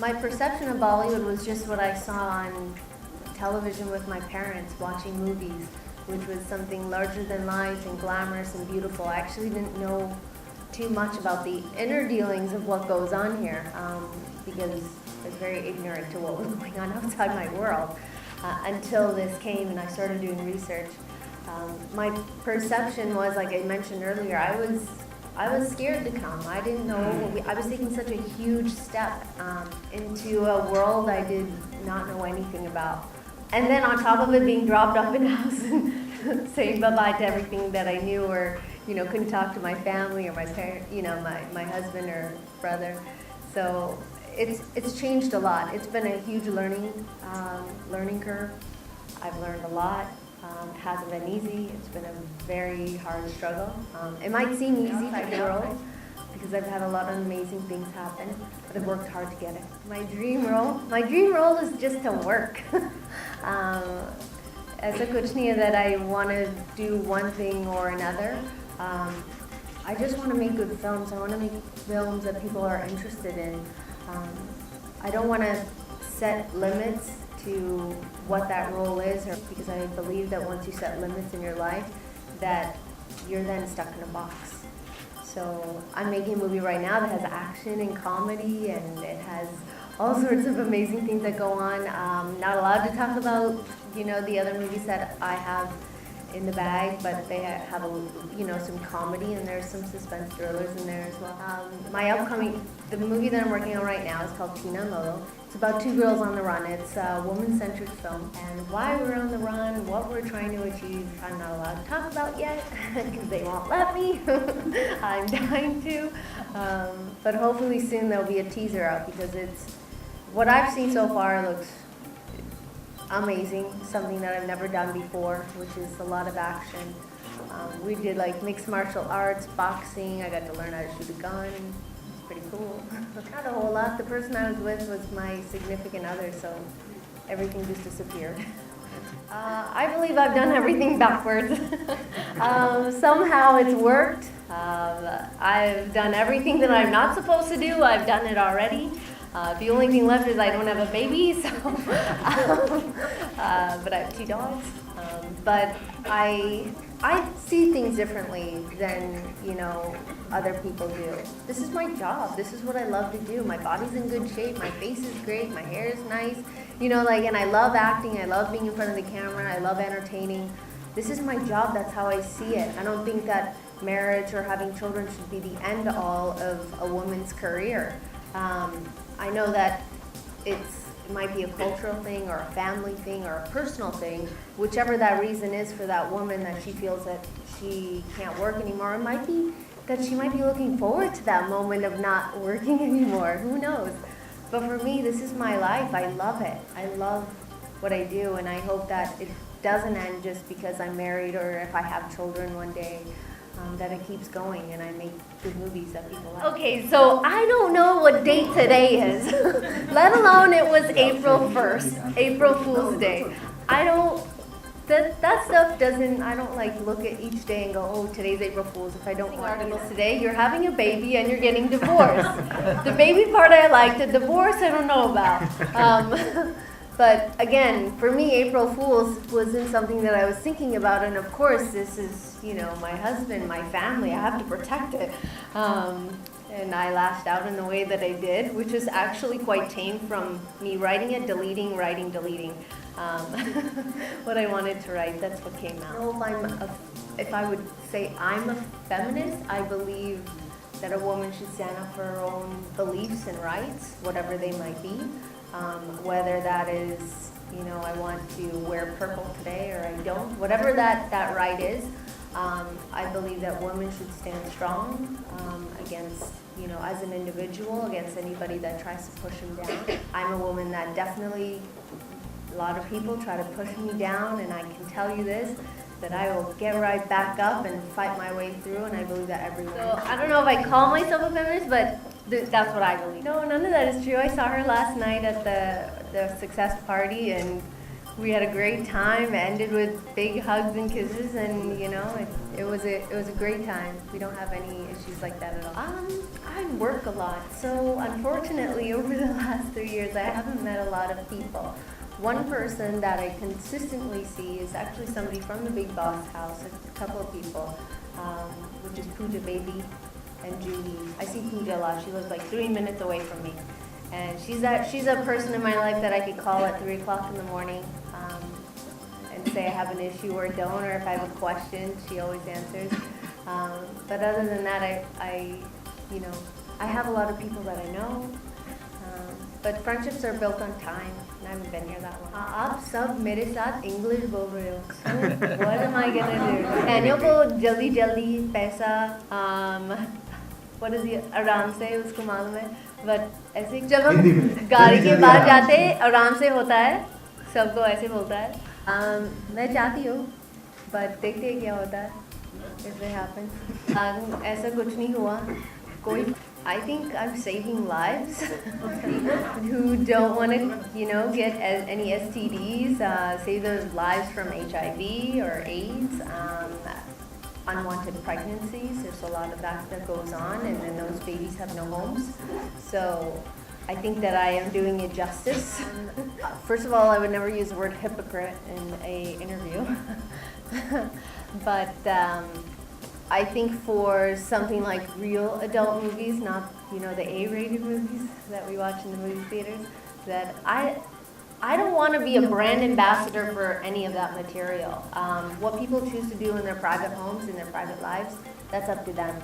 My perception of Bollywood was just what I saw on television with my parents watching movies, which was something larger than life and glamorous and beautiful. I actually didn't know too much about the inner dealings of what goes on here because I was very ignorant to what was going on outside my world until this came and I started doing research. My perception was, like I mentioned earlier, I was scared to come. I didn't know, I was taking such a huge step into a world I did not know anything about. And then on top of it, being dropped off in a house and saying bye-bye to everything that I knew, or, you know, couldn't talk to my family or my parent, you know, my husband or brother. So it's changed a lot. It's been a huge learning curve. I've learned a lot. It hasn't been easy. It's been a very hard struggle. It might seem easy to the world because I've had a lot of amazing things happen, but I've worked hard to get it. My dream role is just to work. As a kuchniya that I want to do one thing or another. I just want to make good films. I want to make films that people are interested in. I don't want to set limits to what that role is, or because I believe that once you set limits in your life, that you're then stuck in a box. So I'm making a movie right now that has action and comedy, and it has all sorts of amazing things that go on. Not allowed to talk about, you know, the other movies that I have in the bag, but they have some comedy, and there's some suspense thrillers in there as well. The movie that I'm working on right now is called Tina and Lolo. It's about two girls on the run. It's a woman-centric film, and why we're on the run, what we're trying to achieve, I'm not allowed to talk about yet because they won't let me. I'm dying to, but hopefully soon there'll be a teaser out, because what I've seen so far looks amazing, something that I've never done before, which is a lot of action. We did like mixed martial arts, boxing. I got to learn how to shoot a gun. It's pretty cool. Not a whole lot. The person I was with was my significant other, so everything just disappeared. I believe I've done everything backwards. Somehow it's worked. I've done everything that I'm not supposed to do. I've done it already. The only thing left is I don't have a baby, so but I have 2 dogs. But I see things differently than, you know, other people do. This is my job. This is what I love to do. My body's in good shape. My face is great. My hair is nice. You know, like, and I love acting. I love being in front of the camera. I love entertaining. This is my job. That's how I see it. I don't think that marriage or having children should be the end all of a woman's career. I know that it might be a cultural thing or a family thing or a personal thing, whichever that reason is for that woman, that she feels that she can't work anymore. It might be that she might be looking forward to that moment of not working anymore. Who knows? But for me, this is my life. I love it. I love what I do, and I hope that it doesn't end just because I'm married or if I have children one day. That it keeps going and I make good movies that people like. Okay, so I don't know what date today is, let alone it was April 1st, April Fool's Day. I don't like look at each day and go, oh, today's April Fool's. If I don't want articles today, you're having a baby and you're getting divorced. The baby part I like, the divorce I don't know about. But again, for me, April Fool's wasn't something that I was thinking about, and of course, this is, you know, my husband, my family. I have to protect it, and I lashed out in the way that I did, which is actually quite tame from me writing it, deleting, writing, deleting. What I wanted to write, that's what came out. If I would say I'm a feminist, I believe that a woman should stand up for her own beliefs and rights, whatever they might be. Whether that is, you know, I want to wear purple today or I don't, whatever that right is, I believe that women should stand strong against, you know, as an individual, against anybody that tries to push them down. I'm a woman that definitely, a lot of people try to push me down, and I can tell you this, that I will get right back up and fight my way through, and I believe that everyone. So I don't know if I call myself a feminist, but that's what I believe. No, none of that is true. I saw her last night at the success party, and We had a great time. It ended with big hugs and kisses, and you know, it was a great time. We don't have any issues like that at all. I work a lot, so unfortunately, over the last 3 years, I haven't met a lot of people. One person that I consistently see is actually somebody from the Big Boss house, a couple of people, which is Pooja Baby and Julie. I see Pooja a lot. She lives like 3 minutes away from me. And she's a person in my life that I could call at 3 o'clock in the morning and say I have an issue or don't, or if I have a question, she always answers. But other than that, I have a lot of people that I know. But friendships are built on time, and I haven't been here that long. आप सब मेरे साथ English बोल रहे हो. So what am I gonna do? कहनियों को जल्दी पैसा, what is it, आराम से उसको मालूम है. But ऐसे जब हम गाड़ी के बाहर जाते आराम से होता है, सबको ऐसे बोलता है. मैं चाहती हूँ, but देखते हैं क्या होता है. If it happens. ऐसा कुछ नहीं हुआ. कोई I think I'm saving lives who don't want to, get any STDs, save those lives from HIV or AIDS, unwanted pregnancies. There's a lot of that goes on, and then those babies have no homes. So I think that I am doing it justice. First of all, I would never use the word hypocrite in an interview. But I think for something like real adult movies, not the A-rated movies that we watch in the movie theaters, that I don't want to be a brand ambassador for any of that material. What people choose to do in their private homes, in their private lives, that's up to them.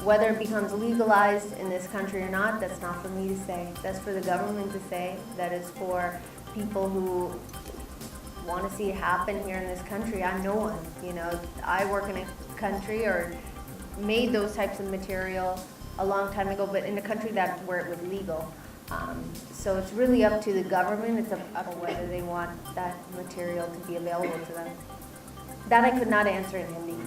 Whether it becomes legalized in this country or not, that's not for me to say. That's for the government to say. That is for people who want to see it happen here in this country. I'm no one. I work in a country or made those types of material a long time ago, but in a country where it was legal. So it's really up to the government. It's up to whether they want that material to be available to them. That I could not answer in Hindi.